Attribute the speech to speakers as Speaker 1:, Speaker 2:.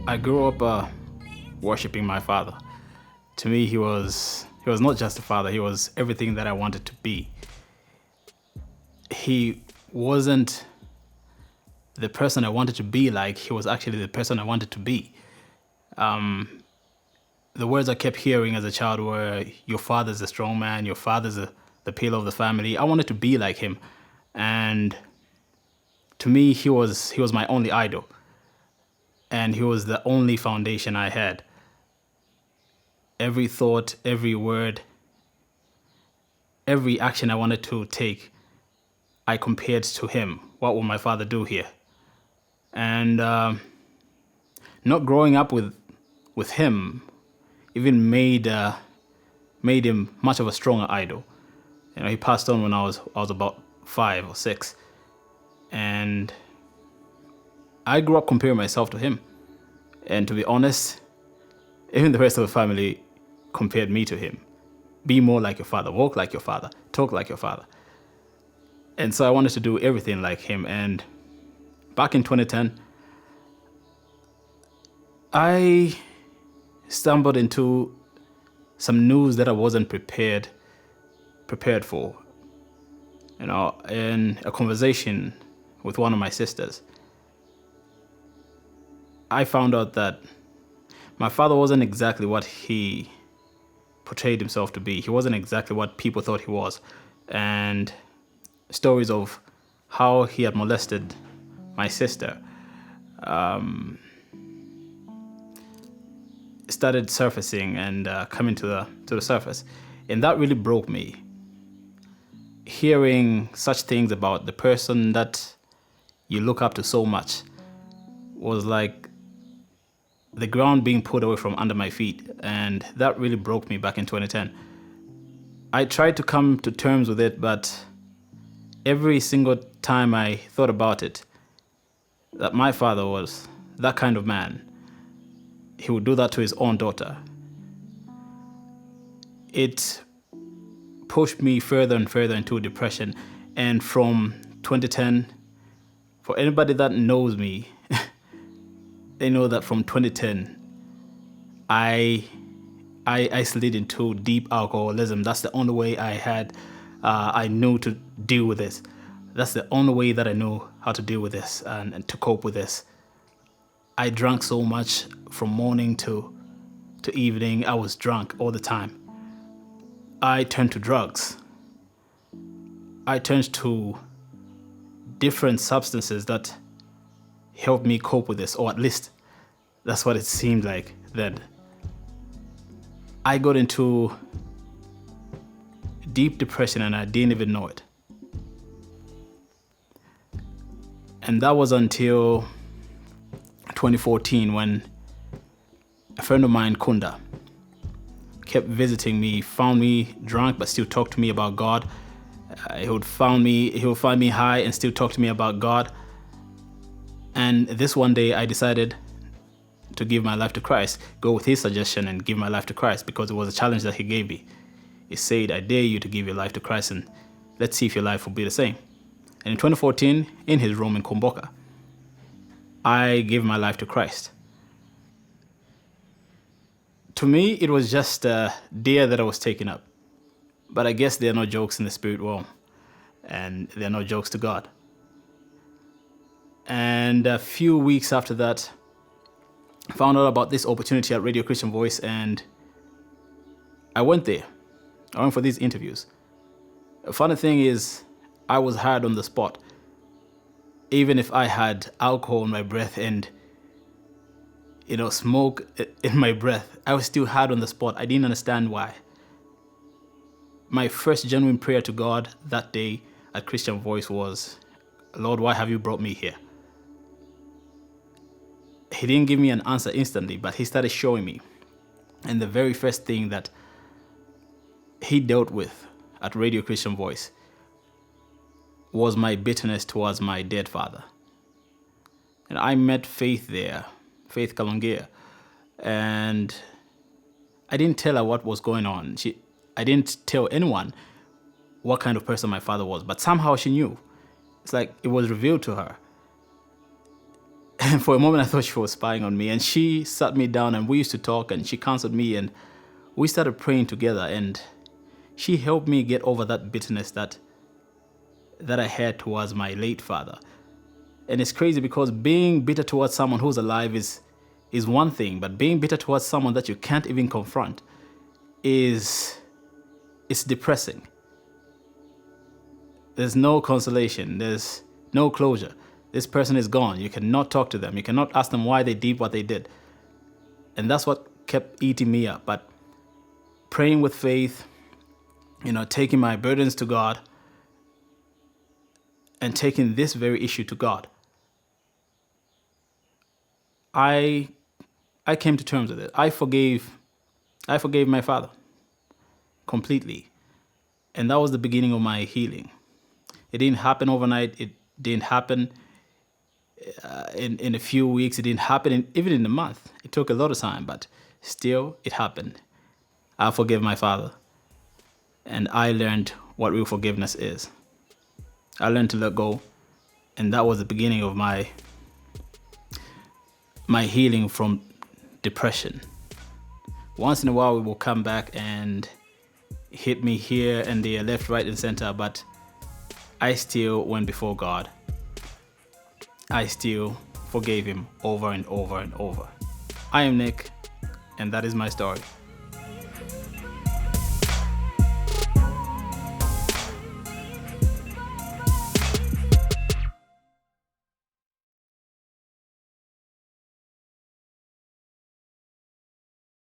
Speaker 1: I grew up worshiping my father. To me, he was not just a father. He was everything that I wanted to be. He wasn't the person I wanted to be like. He was actually the person I wanted to be. The words I kept hearing as a child were, "Your father's a strong man. Your father's the pillar of the family." I wanted to be like him, and to me, he was my only idol, and he was the only foundation I had. Every thought, every word, every action I wanted to take, I compared to him. What will my father do here? And not growing up with him even made him much of a stronger idol. He passed on when I was about 5 or 6, and I grew up comparing myself to him. And to be honest, even the rest of the family compared me to him. Be more like your father, walk like your father, talk like your father. And so I wanted to do everything like him. And back in 2010, I stumbled into some news that I wasn't prepared for. In a conversation with one of my sisters, I found out that my father wasn't exactly what he portrayed himself to be. He wasn't exactly what people thought he was. And stories of how he had molested my sister started surfacing and coming to the surface. And that really broke me. Hearing such things about the person that you look up to so much was like the ground being pulled away from under my feet. And that really broke me back in 2010. I tried to come to terms with it, but every single time I thought about it, that my father was that kind of man, he would do that to his own daughter. It pushed me further and further into depression. And from 2010, for anybody that knows me, they know that from 2010, I slid into deep alcoholism. That's the only way I knew to deal with this. That's the only way that I knew how to deal with this and to cope with this. I drank so much from morning to evening. I was drunk all the time. I turned to drugs. I turned to different substances that helped me cope with this, or at least that's what it seemed like then. I got into deep depression and I didn't even know it. And that was until 2014 when a friend of mine, Kunda, kept visiting me, found me drunk but still talked to me about God. He would find me high and still talk to me about God. And this one day I decided to give my life to Christ, go with his suggestion and give my life to Christ, because it was a challenge that he gave me. He said, "I dare you to give your life to Christ and let's see if your life will be the same." And in 2014, in his room in Kumboka, I gave my life to Christ. To me, it was just a dare that I was taking up. But I guess there are no jokes in the spirit realm, and there are no jokes to God. And a few weeks after that, I found out about this opportunity at Radio Christian Voice, and I went there. I went for these interviews. The funny thing is, I was hired on the spot. Even if I had alcohol in my breath and smoke in my breath, I was still hired on the spot. I didn't understand why. My first genuine prayer to God that day at Christian Voice was, "Lord, why have you brought me here?" He didn't give me an answer instantly, but he started showing me. And the very first thing that he dealt with at Radio Christian Voice was my bitterness towards my dead father. And I met Faith there, Faith Kalongia, and I didn't tell her what was going on. I didn't tell anyone what kind of person my father was, but somehow she knew. It's like it was revealed to her. And for a moment, I thought she was spying on me. And she sat me down and we used to talk, and she counseled me and we started praying together. And she helped me get over that bitterness that I had towards my late father. And it's crazy because being bitter towards someone who's alive is one thing, but being bitter towards someone that you can't even confront it's depressing. There's no consolation. There's no closure. This person is gone. You cannot talk to them. You cannot ask them why they did what they did. And that's what kept eating me up. But praying with faith, taking my burdens to God and taking this very issue to God, I came to terms with it. I forgave my father completely. And that was the beginning of my healing. It didn't happen overnight. It didn't happen in a few weeks. It didn't happen even in a month. It took a lot of time, but still it happened. I forgave my father. And I learned what real forgiveness is. I learned to let go. And that was the beginning of my healing from depression. Once in a while, it will come back and hit me here and there, left, right, and center, but I still went before God. I still forgave him over and over and over. I am Nick, and that is my story.